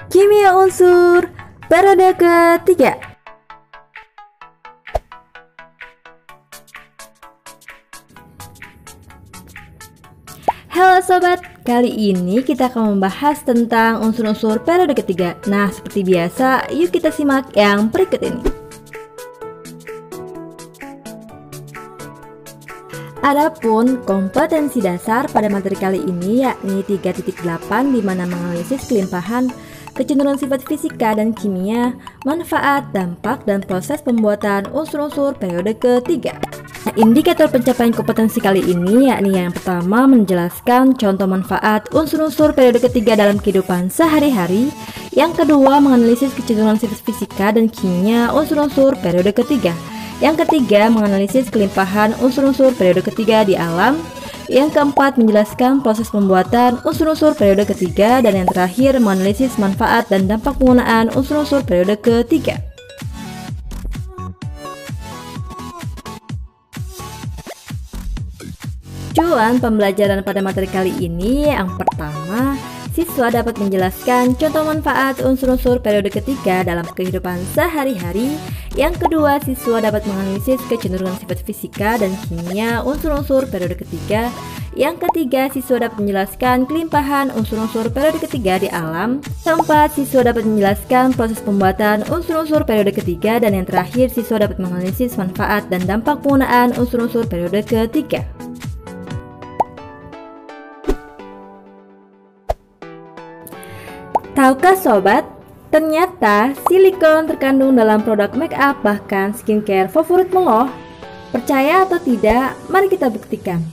Kimia unsur periode ketiga. Halo sobat, kali ini kita akan membahas tentang unsur-unsur periode ketiga. Nah, seperti biasa, yuk kita simak yang berikut ini. Adapun kompetensi dasar pada materi kali ini yakni 3.8, di mana menganalisis kelimpahan, kecenderungan sifat fisika dan kimia, manfaat, dampak, dan proses pembuatan unsur-unsur periode ketiga. Nah, indikator pencapaian kompetensi kali ini yakni yang pertama menjelaskan contoh manfaat unsur-unsur periode ketiga dalam kehidupan sehari-hari. Yang kedua menganalisis kecenderungan sifat fisika dan kimia unsur-unsur periode ketiga. Yang ketiga menganalisis kelimpahan unsur-unsur periode ketiga di alam. Yang keempat menjelaskan proses pembuatan unsur-unsur periode ketiga. Dan yang terakhir menganalisis manfaat dan dampak penggunaan unsur-unsur periode ketiga. Tujuan pembelajaran pada materi kali ini yang pertama, siswa dapat menjelaskan contoh manfaat unsur-unsur periode ketiga dalam kehidupan sehari-hari. Yang kedua, siswa dapat menganalisis kecenderungan sifat fisika dan kimia unsur-unsur periode ketiga. Yang ketiga, siswa dapat menjelaskan kelimpahan unsur-unsur periode ketiga di alam. Keempat, siswa dapat menjelaskan proses pembuatan unsur-unsur periode ketiga. Dan yang terakhir, siswa dapat menganalisis manfaat dan dampak penggunaan unsur-unsur periode ketiga. Tahukah sobat, ternyata silikon terkandung dalam produk make up bahkan skincare favoritmu loh. Percaya atau tidak, mari kita buktikan.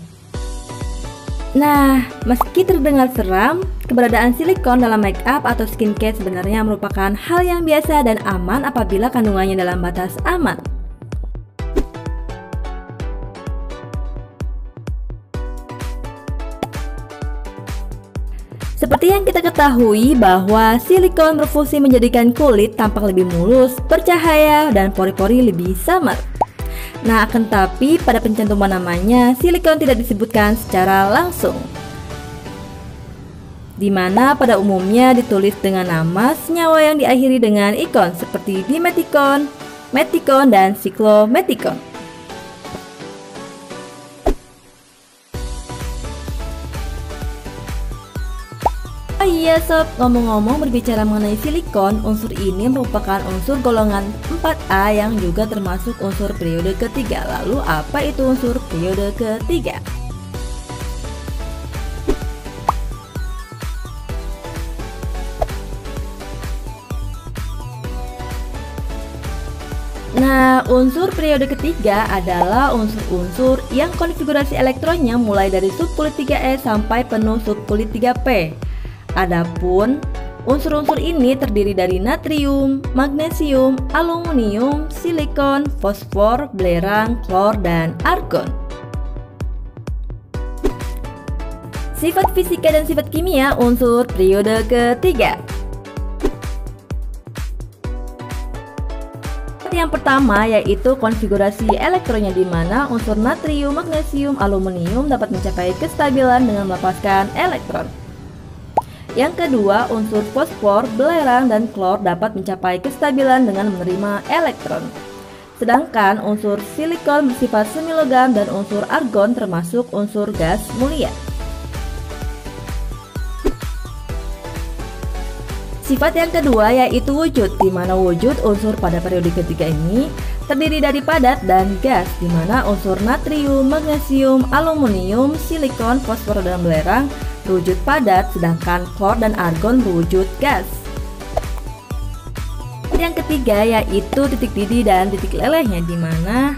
Nah, meski terdengar seram, keberadaan silikon dalam make up atau skincare sebenarnya merupakan hal yang biasa dan aman apabila kandungannya dalam batas aman. Seperti yang kita ketahui bahwa silikon berfungsi menjadikan kulit tampak lebih mulus, bercahaya, dan pori-pori lebih samar. Nah, akan tapi pada pencantuman namanya, silikon tidak disebutkan secara langsung, di mana pada umumnya ditulis dengan nama senyawa yang diakhiri dengan ikon seperti dimetikon, metikon, dan siklometikon. Oh iya sob, ngomong-ngomong berbicara mengenai silikon, unsur ini merupakan unsur golongan 4A yang juga termasuk unsur periode ketiga. Lalu apa itu unsur periode ketiga? Nah, unsur periode ketiga adalah unsur-unsur yang konfigurasi elektronnya mulai dari subkulit 3S sampai penuh subkulit 3P. Adapun unsur-unsur ini terdiri dari natrium, magnesium, aluminium, silikon, fosfor, belerang, klor, dan argon. Sifat fisika dan sifat kimia unsur periode ketiga. Yang pertama yaitu konfigurasi elektronnya, di mana unsur natrium, magnesium, aluminium dapat mencapai kestabilan dengan melepaskan elektron. Yang kedua, unsur fosfor, belerang, dan klor dapat mencapai kestabilan dengan menerima elektron. Sedangkan unsur silikon bersifat semilogam dan unsur argon termasuk unsur gas mulia. Sifat yang kedua yaitu wujud, di mana wujud unsur pada periode ketiga ini terdiri dari padat dan gas, di mana unsur natrium, magnesium, aluminium, silikon, fosfor, dan belerang berwujud padat, sedangkan klor dan argon berwujud gas. Yang ketiga yaitu titik didih dan titik lelehnya, di mana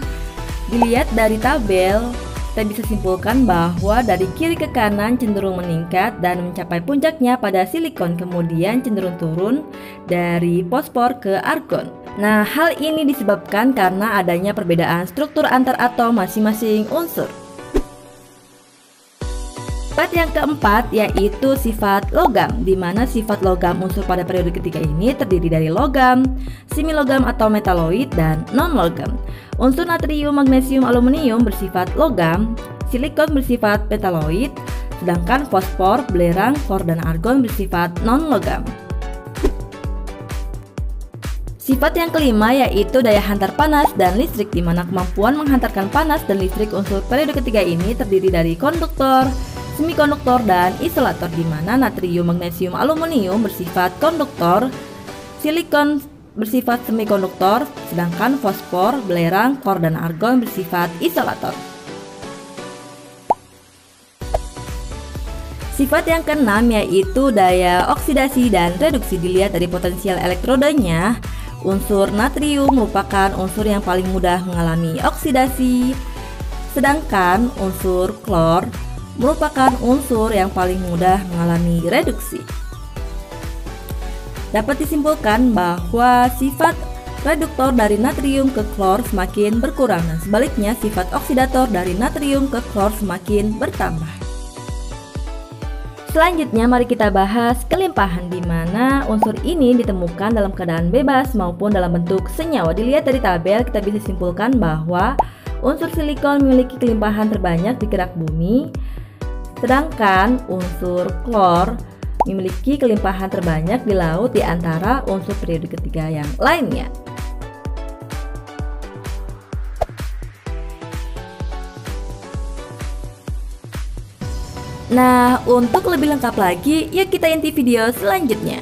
dilihat dari tabel kita bisa simpulkan bahwa dari kiri ke kanan cenderung meningkat dan mencapai puncaknya pada silikon, kemudian cenderung turun dari fosfor ke argon. Nah, hal ini disebabkan karena adanya perbedaan struktur antar atom masing-masing unsur. Sifat yang keempat yaitu sifat logam, di mana sifat logam unsur pada periode ketiga ini terdiri dari logam, similogam atau metaloid, dan non-logam. Unsur natrium, magnesium, aluminium bersifat logam, silikon bersifat metaloid, sedangkan fosfor, belerang, klor, dan argon bersifat non-logam. Sifat yang kelima yaitu daya hantar panas dan listrik, di mana kemampuan menghantarkan panas dan listrik unsur periode ketiga ini terdiri dari konduktor, semikonduktor, dan isolator, di mana natrium, magnesium, aluminium bersifat konduktor, silikon bersifat semikonduktor, sedangkan fosfor, belerang, klor, dan argon bersifat isolator. Sifat yang keenam yaitu daya oksidasi dan reduksi. Dilihat dari potensial elektrodanya, unsur natrium merupakan unsur yang paling mudah mengalami oksidasi, sedangkan unsur klor merupakan unsur yang paling mudah mengalami reduksi. Dapat disimpulkan bahwa sifat reduktor dari natrium ke klor semakin berkurang, dan sebaliknya sifat oksidator dari natrium ke klor semakin bertambah. Selanjutnya mari kita bahas kelimpahan, di mana unsur ini ditemukan dalam keadaan bebas maupun dalam bentuk senyawa. Dilihat dari tabel kita bisa simpulkan bahwa unsur silikon memiliki kelimpahan terbanyak di kerak bumi, sedangkan unsur klor memiliki kelimpahan terbanyak di laut di antara unsur periode ketiga yang lainnya. Nah, untuk lebih lengkap lagi, yuk kita inti video selanjutnya.